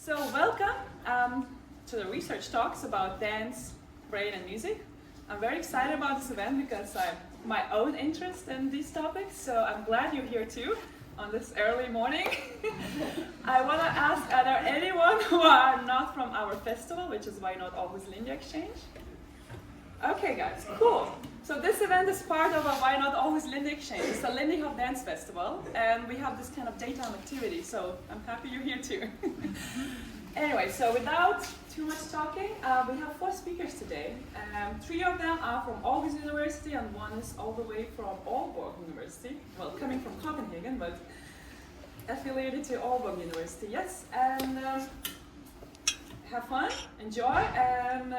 So welcome to the research talks about dance, brain and music. I'm very excited about this event because I have my own interest in these topics, so I'm glad you're here too on this early morning. I want to ask, are there anyone who are not from our festival, which is Not Aarhus Lindy Exchange? Okay guys, cool. So this event is part of a Why Not Aarhus Lindy Exchange. It's a Lindy Hop dance festival, and we have this kind of daytime activity, so I'm happy you're here too. Anyway, so without too much talking, we have 4 speakers today. 3 of them are from Aarhus University, and 1 is all the way from Aalborg University. Well, coming from Copenhagen, but affiliated to Aalborg University, yes. And have fun, enjoy, and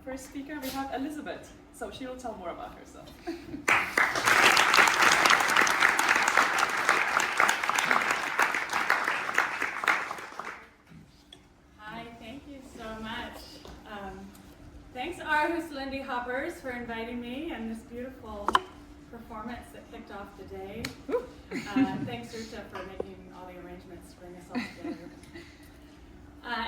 first speaker we have Elizabeth. So she will tell more about herself. Hi, thank you so much. Thanks Aarhus Lindy Hoppers for inviting me and this beautiful performance that kicked off the day. Thanks Ruta for making all the arrangements to bring us all together.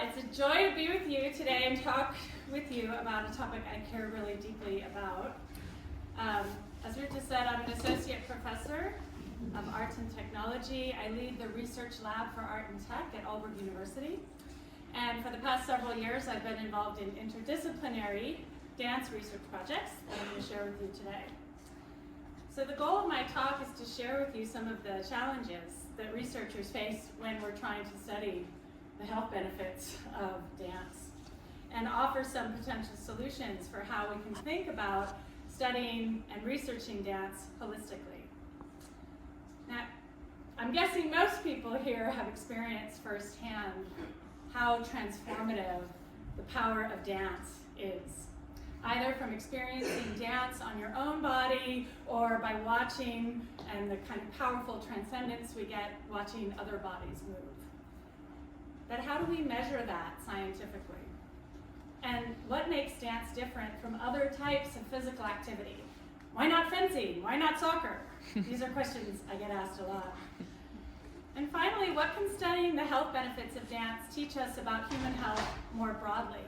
It's a joy to be with you today and talk with you about a topic I care really deeply about. As Ruta said, I'm an associate professor of arts and technology. I lead the research lab for art and tech at Aalborg University. And for the past several years, I've been involved in interdisciplinary dance research projects that I'm going to share with you today. So the goal of my talk is to share with you some of the challenges that researchers face when we're trying to study the health benefits of dance, and offer some potential solutions for how we can think about studying and researching dance holistically. Now, I'm guessing most people here have experienced firsthand how transformative the power of dance is, either from experiencing dance on your own body or by watching, and the kind of powerful transcendence we get watching other bodies move. But how do we measure that scientifically? And what makes dance different from other types of physical activity? Why not fencing? Why not soccer? These are questions I get asked a lot. And finally, what can studying the health benefits of dance teach us about human health more broadly,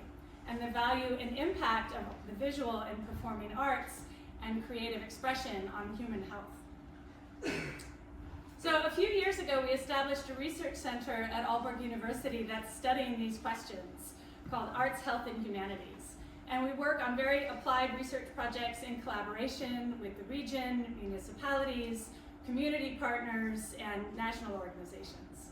and the value and impact of the visual and performing arts and creative expression on human health? So a few years ago, we established a research center at Aalborg University that's studying these questions, called Arts, Health, and Humanities. And we work on very applied research projects in collaboration with the region, municipalities, community partners, and national organizations.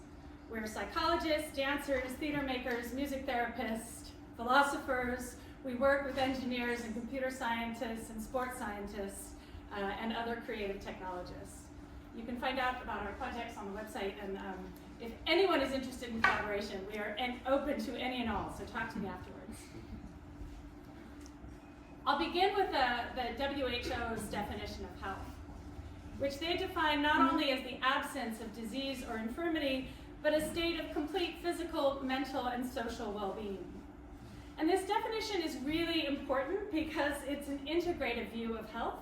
We're psychologists, dancers, theater makers, music therapists, philosophers. We work with engineers and computer scientists and sports scientists and other creative technologists. You can find out about our projects on the website, and if anyone is interested in collaboration, we are open to any and all, so talk to me afterwards. I'll begin with the WHO's definition of health, which they define not only as the absence of disease or infirmity, but a state of complete physical, mental, and social well-being. And this definition is really important because it's an integrative view of health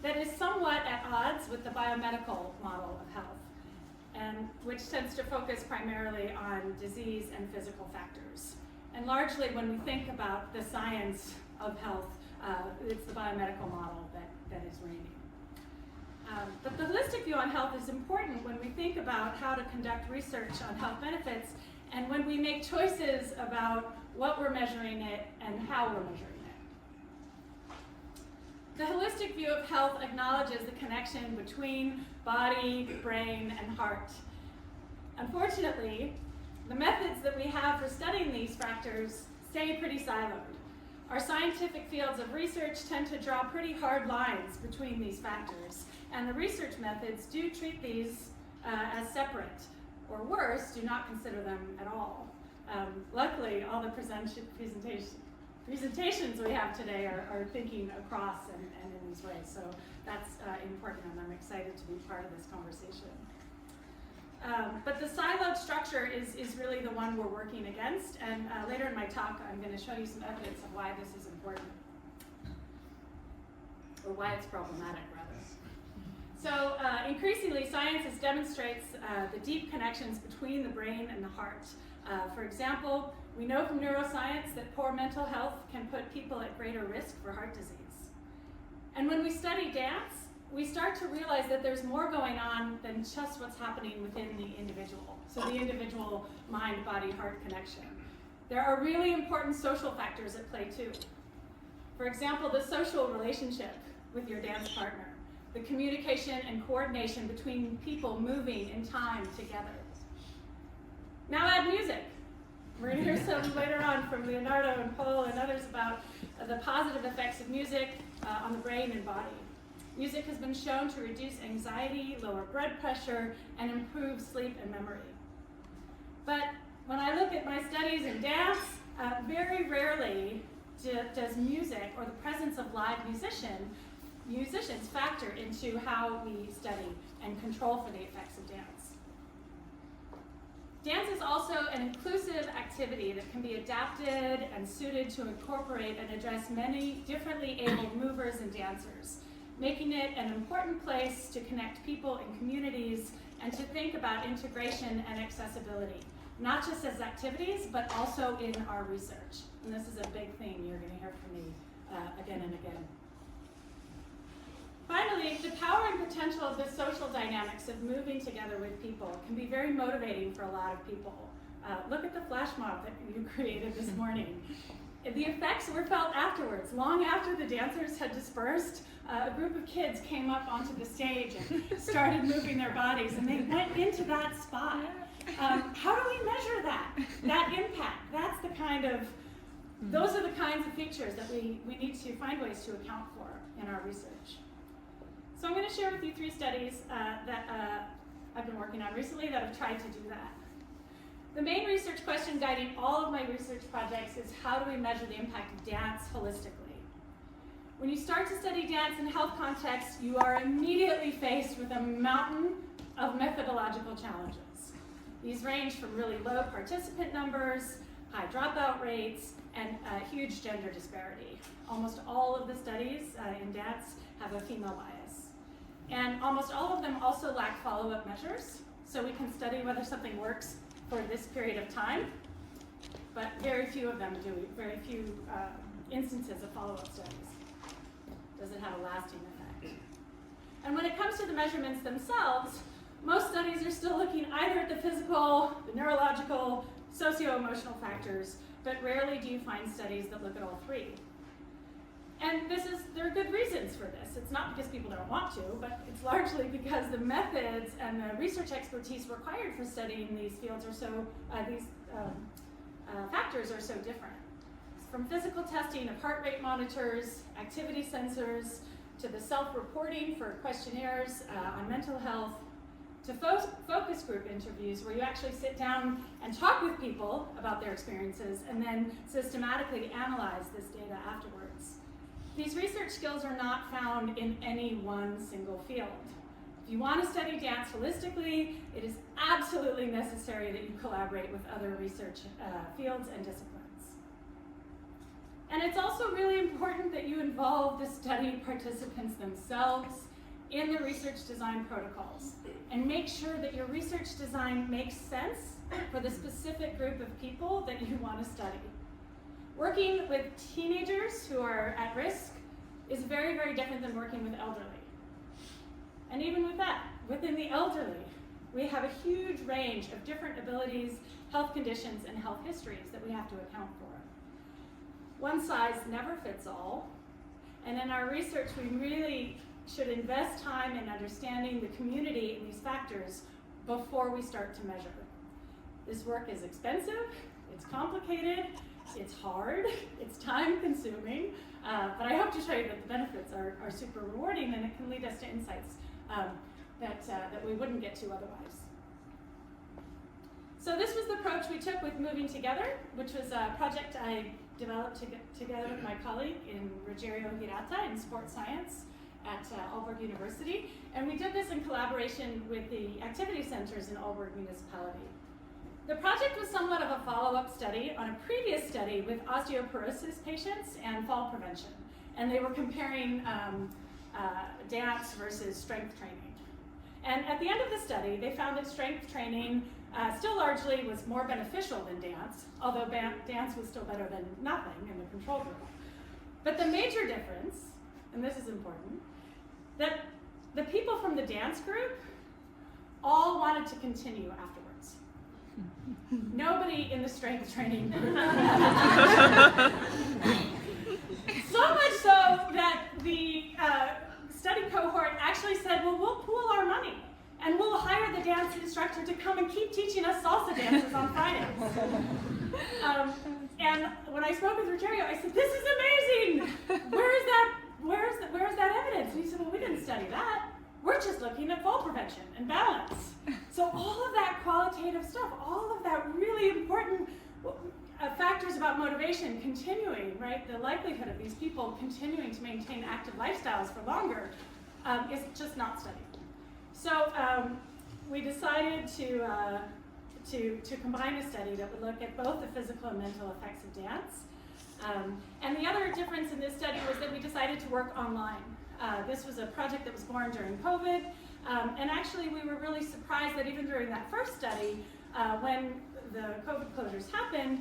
that is somewhat at odds with the biomedical model of health, and which tends to focus primarily on disease and physical factors. And largely when we think about the science of health, it's the biomedical model that is reigning. But the holistic view on health is important when we think about how to conduct research on health benefits, and when we make choices about what we're measuring it and how we're measuring it. The holistic view of health acknowledges the connection between body, brain, and heart. Unfortunately, the methods that we have for studying these factors stay pretty siloed. Our scientific fields of research tend to draw pretty hard lines between these factors, and the research methods do treat these as separate, or worse, do not consider them at all. Luckily, all the presentations we have today are thinking across and in these ways, so that's important, and I'm excited to be part of this conversation. But the siloed structure is really the one we're working against, and later in my talk I'm going to show you some evidence of why this is important, or why it's problematic rather. So increasingly, science demonstrates the deep connections between the brain and the heart. For example, we know from neuroscience that poor mental health can put people at greater risk for heart disease. And when we study dance, we start to realize that there's more going on than just what's happening within the individual. So the individual mind, body, heart connection. There are really important social factors at play too. For example, the social relationship with your dance partner, the communication and coordination between people moving in time together. Now add music. We're going to hear some later on from Leonardo and Paul and others about the positive effects of music on the brain and body. Music has been shown to reduce anxiety, lower blood pressure, and improve sleep and memory. But when I look at my studies in dance, very rarely does music or the presence of live musicians factor into how we study and control for the effects of dance. Dance is also an inclusive activity that can be adapted and suited to incorporate and address many differently abled movers and dancers, making it an important place to connect people and communities and to think about integration and accessibility, not just as activities, but also in our research. And this is a big theme you're going to hear from me again and again. Finally, the power and potential of the social dynamics of moving together with people can be very motivating for a lot of people. Look at the flash mob that you created this morning. The effects were felt afterwards. Long after the dancers had dispersed, a group of kids came up onto the stage and started moving their bodies, and they went into that spot. How do we measure that impact? That's the kind of, those are the kinds of features that we need to find ways to account for in our research. So I'm going to share with you 3 studies that I've been working on recently that have tried to do that. The main research question guiding all of my research projects is how do we measure the impact of dance holistically? When you start to study dance in health contexts, you are immediately faced with a mountain of methodological challenges. These range from really low participant numbers, high dropout rates, and huge gender disparity. Almost all of the studies in dance have a female bias. And almost all of them also lack follow-up measures, so we can study whether something works for this period of time, but very few of them do, very few instances of follow-up studies. Does it have a lasting effect? And when it comes to the measurements themselves, most studies are still looking either at the physical, the neurological, socio-emotional factors, but rarely do you find studies that look at all 3. And there are good reasons for this. It's not because people don't want to, but it's largely because the methods and the research expertise required for studying these fields are so, factors are so different. From physical testing of heart rate monitors, activity sensors, to the self-reporting for questionnaires on mental health, to focus group interviews where you actually sit down and talk with people about their experiences and then systematically analyze this data afterwards. These research skills are not found in any one single field. If you want to study dance holistically, it is absolutely necessary that you collaborate with other research fields and disciplines. And it's also really important that you involve the study participants themselves in the research design protocols and make sure that your research design makes sense for the specific group of people that you want to study. Working with teenagers who are at risk is very, very different than working with elderly. And even with that, within the elderly, we have a huge range of different abilities, health conditions, and health histories that we have to account for. One size never fits all, and in our research, we really should invest time in understanding the community and these factors before we start to measure. This work is expensive, it's complicated, it's hard, it's time consuming, but I hope to show you that the benefits are super rewarding and it can lead us to insights that we wouldn't get to otherwise. So this was the approach we took with Moving Together, which was a project I developed together with my colleague in Rogério Hirata in sports science at Aalborg University. And we did this in collaboration with the activity centers in Aalborg municipality. The project was somewhat of a follow-up study on a previous study with osteoporosis patients and fall prevention. And they were comparing dance versus strength training. And at the end of the study, they found that strength training still largely was more beneficial than dance, although dance was still better than nothing in the control group. But the major difference, and this is important, that the people from the dance group all wanted to continue afterwards. Nobody in the strength training group. So much so that the study cohort actually said, well, we'll pool our money and we'll hire the dance instructor to come and keep teaching us salsa dances on Fridays. And when I spoke with Rogerio, I said, this is amazing! Where's that evidence? And he said, well, we didn't study that. We're just looking at fall prevention and balance. So all of that qualitative stuff, all of that really important factors about motivation continuing, right? The likelihood of these people continuing to maintain active lifestyles for longer is just not studied. So we decided to combine a study that would look at both the physical and mental effects of dance. And the other difference in this study was that we decided to work online. This was a project that was born during COVID, and actually we were really surprised that even during that first study, when the COVID closures happened,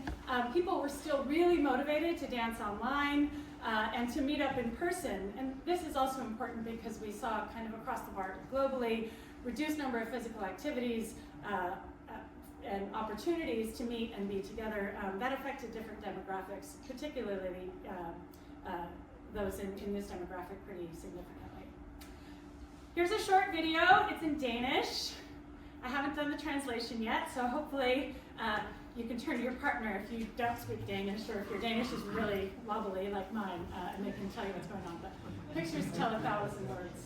people were still really motivated to dance online and to meet up in person. And this is also important because we saw kind of across the board globally, reduced number of physical activities and opportunities to meet and be together. That affected different demographics, particularly those in this demographic pretty significantly. Here's a short video. It's in Danish. I haven't done the translation yet, so hopefully you can turn to your partner if you don't speak Danish, or if your Danish is really wobbly like mine, and they can tell you what's going on. But pictures tell 1,000 words.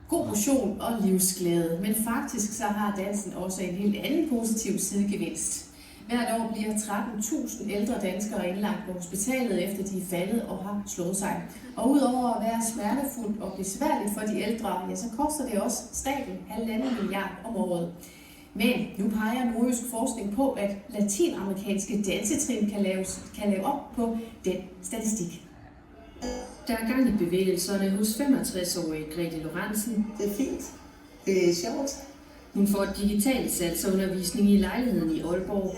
God motion og livsglæde, men faktisk så har dansen også en helt anden positiv sidegevinst. Hvert år bliver 13.000 ældre danskere indlagt på hospitalet, efter de er faldet og har slået sig. Og udover at være smertefuldt og besværligt for de ældre, ja, så koster det også staten 1,5 milliard om året. Men nu peger nordjysk forskning på, at latinamerikanske dansetrin kan lave op på den statistik. Der er gang i bevægelserne hos 65-årige Grete Lorentzen. Det er fint. Det er sjovt. Hun får digital salsaundervisning i lejligheden i Aalborg.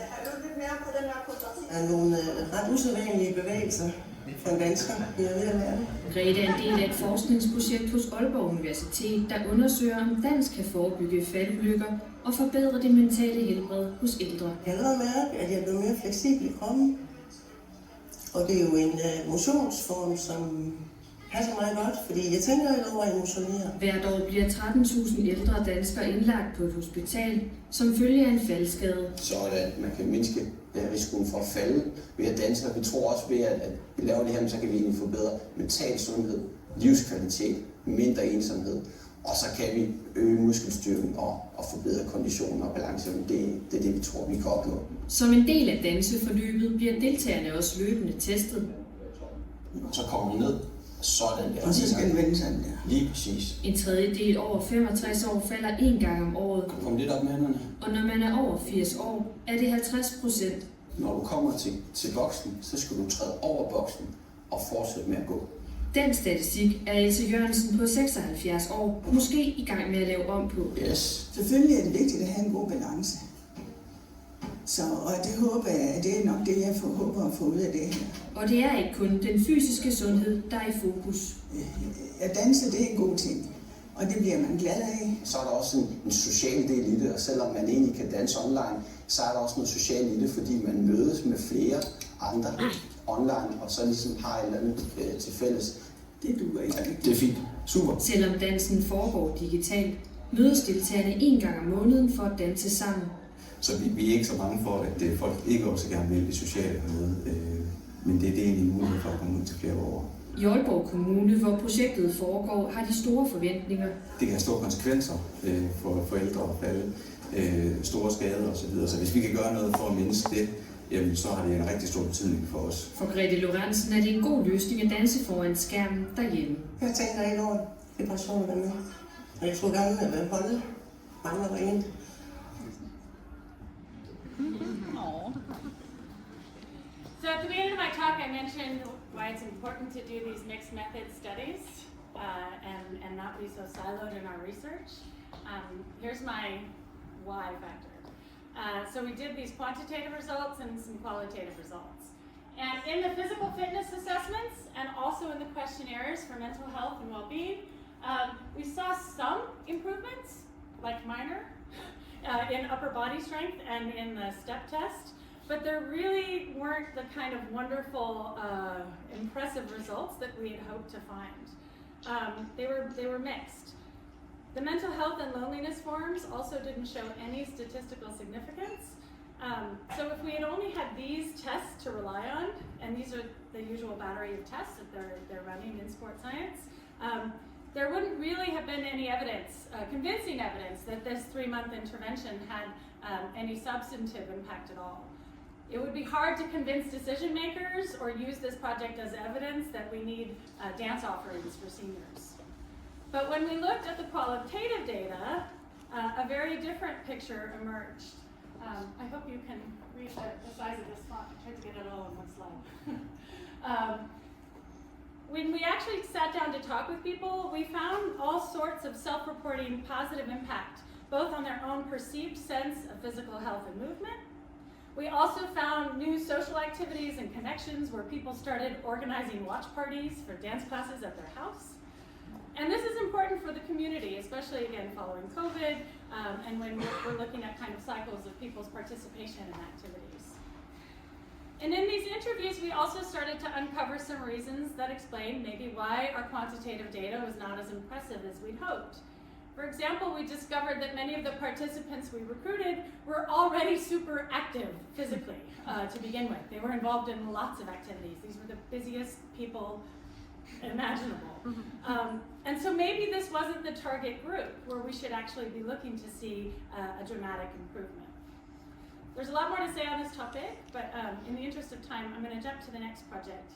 Der er nogle ret usædvanlige bevægelser for en dansker. Jeg er ved at lære det. Grete er en del af et forskningsprojekt hos Aalborg Universitet, der undersøger, om dans kan forebygge faldulykker og forbedre det mentale helbred hos ældre. Jeg har allerede mærket, at jeg er blevet mere fleksibel i kroppen. Og det er jo en motionsform, som passer mig godt, fordi jeg tænker ikke over at motionere. Hvert år bliver 13.000 ældre danskere indlagt på et hospital, som følge af en faldskade. Så at man kan mindske risikoen for at falde ved at danse, og vi tror også ved at vi laver det her, så kan vi egentlig forbedre mental sundhed, livskvalitet, mindre ensomhed, og så kan vi øge muskelstyrken og forbedre konditionen og balancen. Det er det, vi tror, vi kan opnå. Som en del af danseforløbet bliver deltagerne også løbende testet. Så kommer man ned, sådan der. Og så skal den vende sådan der. Lige præcis. En tredjedel over 65 år falder 1 gang om året. Kom lidt op med hænderne. Og når man er over 80 år, er det 50%. Når du kommer til boksen, så skal du træde over boksen og fortsætte med at gå. Den statistik er Else Jørgensen på 76 år måske i gang med at lave om på. Yes. Selvfølgelig er det vigtigt at have en god balance. Og det håber jeg, det er nok det, jeg håber at få ud af det her. Og det er ikke kun den fysiske sundhed, der er i fokus. At danse, det er en god ting, og det bliver man glad af. Så er der også en social del i det, og selvom man egentlig kan danse online, så er der også noget socialt i det, fordi man mødes med flere andre online, og så ligesom har et eller andet til fælles. Det duer ikke. Ja, det er fint. Super. Selvom dansen foregår digitalt, mødes deltagerne 1 gang om måneden for at danse sammen. Så vi er ikke så bange for, at folk ikke også gerne vil det sociale hernede, men det er egentlig en mulighed for at komme ud til flere borgere. I Aalborg Kommune, hvor projektet foregår, har de store forventninger. Det kan have store konsekvenser for forældre og falde, store skader osv. Så hvis vi kan gøre noget for at mindske det, jamen, så har det en rigtig stor betydning for os. For Grete Lorentzen er det en god løsning at danse foran skærmen derhjemme. Jeg tænker ikke over vibrationer med. Og jeg tror gerne, at jeg holde mange og rent. So at the beginning of my talk, I mentioned why it's important to do these mixed method studies and not be so siloed in our research. Here's my why factor. So we did these quantitative results and some qualitative results. And in the physical fitness assessments and also in the questionnaires for mental health and well-being, we saw some improvements, like minor, in upper body strength and in the step test, but there really weren't the kind of wonderful, impressive results that we had hoped to find. They were mixed. The mental health and loneliness forms also didn't show any statistical significance. So if we had only had these tests to rely on, and these are the usual battery of tests that they're running in sports science, there wouldn't really have been any evidence, convincing evidence, that this 3-month intervention had any substantive impact at all. It would be hard to convince decision makers or use this project as evidence that we need dance offerings for seniors. But when we looked at the qualitative data, a very different picture emerged. I hope you can read the size of this font. I tried to get it all in one slide. When we actually sat down to talk with people, we found all sorts of self-reporting positive impact, both on their own perceived sense of physical health and movement. We also found new social activities and connections where people started organizing watch parties for dance classes at their house. And this is important for the community, especially again following COVID, and when we're looking at kind of cycles of people's participation in activities. And in these interviews, we also started to uncover some reasons that explain maybe why our quantitative data was not as impressive as we'd hoped. For example, we discovered that many of the participants we recruited were already super active physically to begin with. They were involved in lots of activities. These were the busiest people imaginable. And so maybe this wasn't the target group where we should actually be looking to see a dramatic improvement. There's a lot more to say on this topic, but in the interest of time, I'm going to jump to the next project.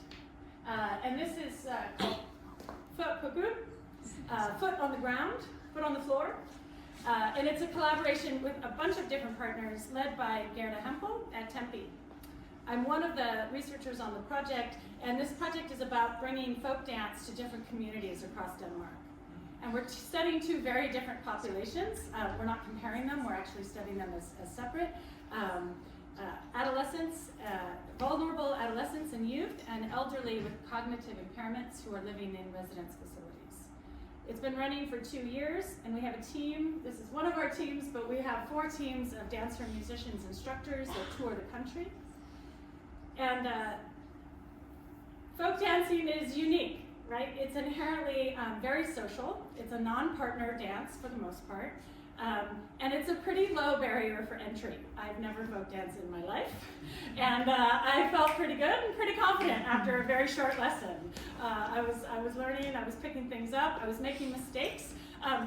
And this is called Foot on the Ground, Foot on the Floor. And it's a collaboration with a bunch of different partners led by Gerda Hempel at Tempe. I'm one of the researchers on the project, and this project is about bringing folk dance to different communities across Denmark. And we're studying 2 very different populations. We're not comparing them, we're actually studying them as separate. Adolescents, vulnerable adolescents and youth, and elderly with cognitive impairments who are living in residence facilities. It's been running for 2 years, and we have a team. This is one of our teams, but we have 4 teams of dancer, musicians, instructors that tour the country. And folk dancing is unique, right? It's inherently very social. It's a non-partner dance for the most part. And it's a pretty low barrier for entry. I've never folk danced in my life. And I felt pretty good and pretty confident after a very short lesson. I was learning, I was picking things up, I was making mistakes,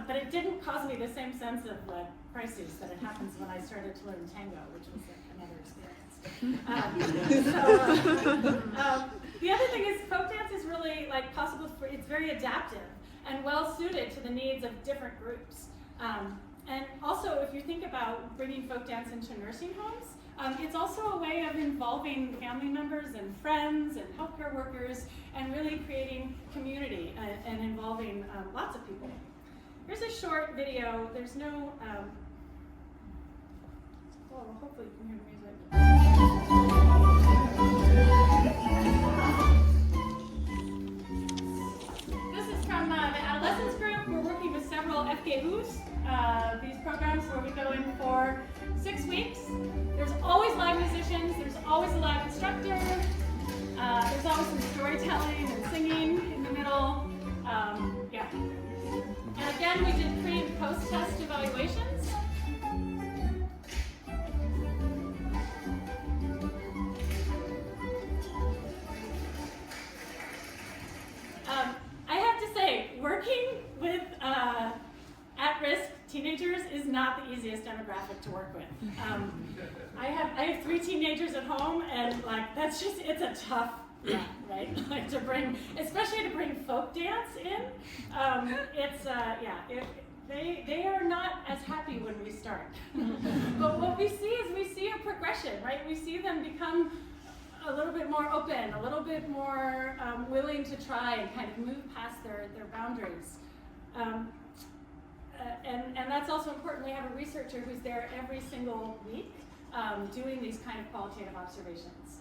but it didn't cause me the same sense of crisis that it happens when I started to learn tango, which was another experience. The other thing is folk dance is really possible for, it's very adaptive and well suited to the needs of different groups. And also, if you think about bringing folk dance into nursing homes, it's also a way of involving family members and friends and healthcare workers and really creating community and involving lots of people. Here's a short video. There's no, well, hopefully you can hear the music. This is from the adolescence group. We're working with several FGUs. These programs where we go in for 6 weeks. There's always live musicians, there's always a live instructor, there's always some storytelling and singing in the middle. Yeah. And again, we did pre and post-test evaluations. I have to say, working with at-risk teenagers is not the easiest demographic to work with. I have 3 teenagers at home, and that's just, it's a tough run, right? To bring, especially to bring folk dance in, they are not as happy when we start. But what we see is we see a progression, right? We see them become a little bit more open, a little bit more willing to try and kind of move past their boundaries. and that's also important. We have a researcher who's there every single week doing these kind of qualitative observations.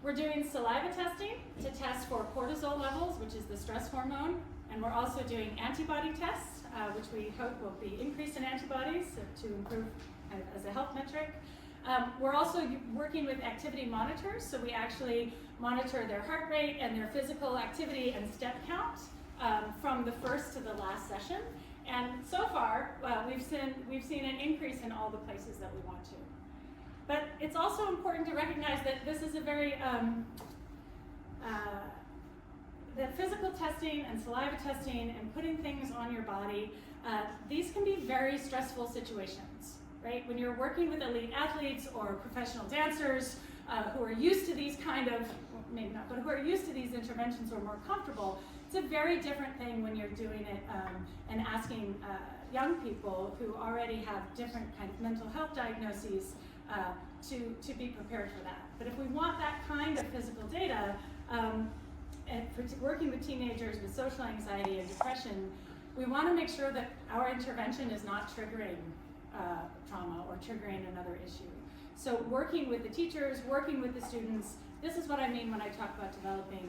We're doing saliva testing to test for cortisol levels, which is the stress hormone, and we're also doing antibody tests, which we hope will be increase in antibodies to improve as a health metric. We're also working with activity monitors, so we actually monitor their heart rate and their physical activity and step count from the first to the last session. And so far, we've seen an increase in all the places that we want to. But it's also important to recognize that this is a very, that physical testing and saliva testing and putting things on your body, these can be very stressful situations, right? When you're working with elite athletes or professional dancers who are used to these kind of, maybe not, but who are used to these interventions or are more comfortable, it's a very different thing when you're doing it and asking young people who already have different kind of mental health diagnoses to be prepared for that. But if we want that kind of physical data, and for working with teenagers with social anxiety and depression, we want to make sure that our intervention is not triggering trauma or triggering another issue. So working with the teachers, working with the students, this is what I mean when I talk about developing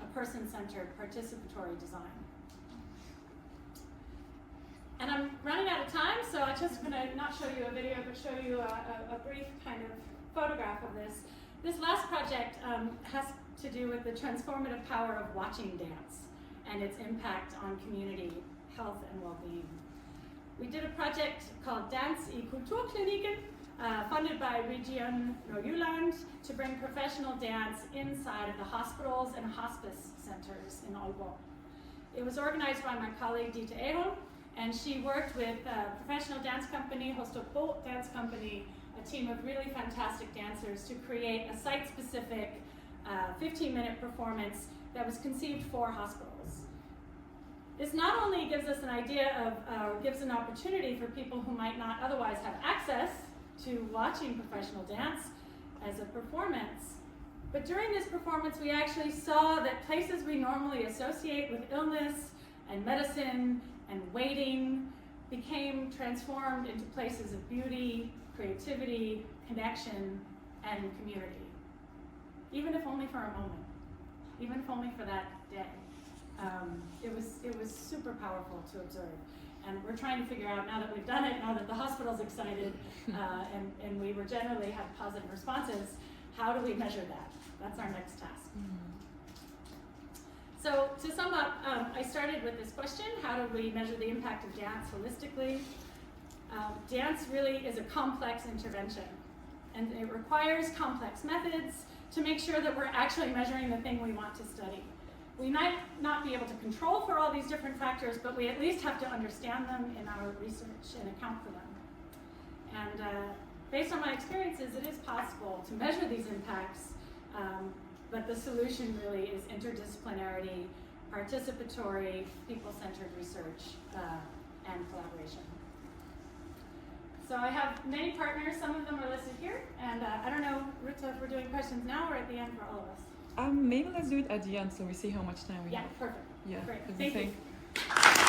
a person-centered participatory design. And I'm running out of time, so I'm just going to not show you a video, but show you a brief kind of photograph of this. This last project has to do with the transformative power of watching dance and its impact on community health and well-being. We did a project called Dans i Kulturkliniken, funded by Region Nordjylland, to bring professional dance inside of the hospitals and hospice centers in Aalborg. It was organized by my colleague Not Aarhus, and she worked with a professional dance company, Hostopol Dance Company, a team of really fantastic dancers to create a site-specific 15-minute performance that was conceived for hospitals. This not only gives us an idea of, gives an opportunity for people who might not otherwise have access to watching professional dance as a performance, but during this performance we actually saw that places we normally associate with illness and medicine and waiting became transformed into places of beauty, creativity, connection, and community. Even if only for a moment, even if only for that day. It was super powerful to observe. And we're trying to figure out, now that we've done it, now that the hospital's excited, and we were generally have positive responses, how do we measure that? That's our next task. So to sum up, I started with this question: how do we measure the impact of dance holistically? Dance really is a complex intervention, and it requires complex methods to make sure that we're actually measuring the thing we want to study. We might not be able to control for all these different factors, but we at least have to understand them in our research and account for them. And based on my experiences, it is possible to measure these impacts, but the solution really is interdisciplinarity, participatory, people-centered research, and collaboration. So I have many partners, some of them are listed here, and I don't know, Rita, if we're doing questions now or at the end for all of us. Maybe let's do it at the end so we see how much time we have. Yeah, perfect. Yeah, great. what do you Thank think? you.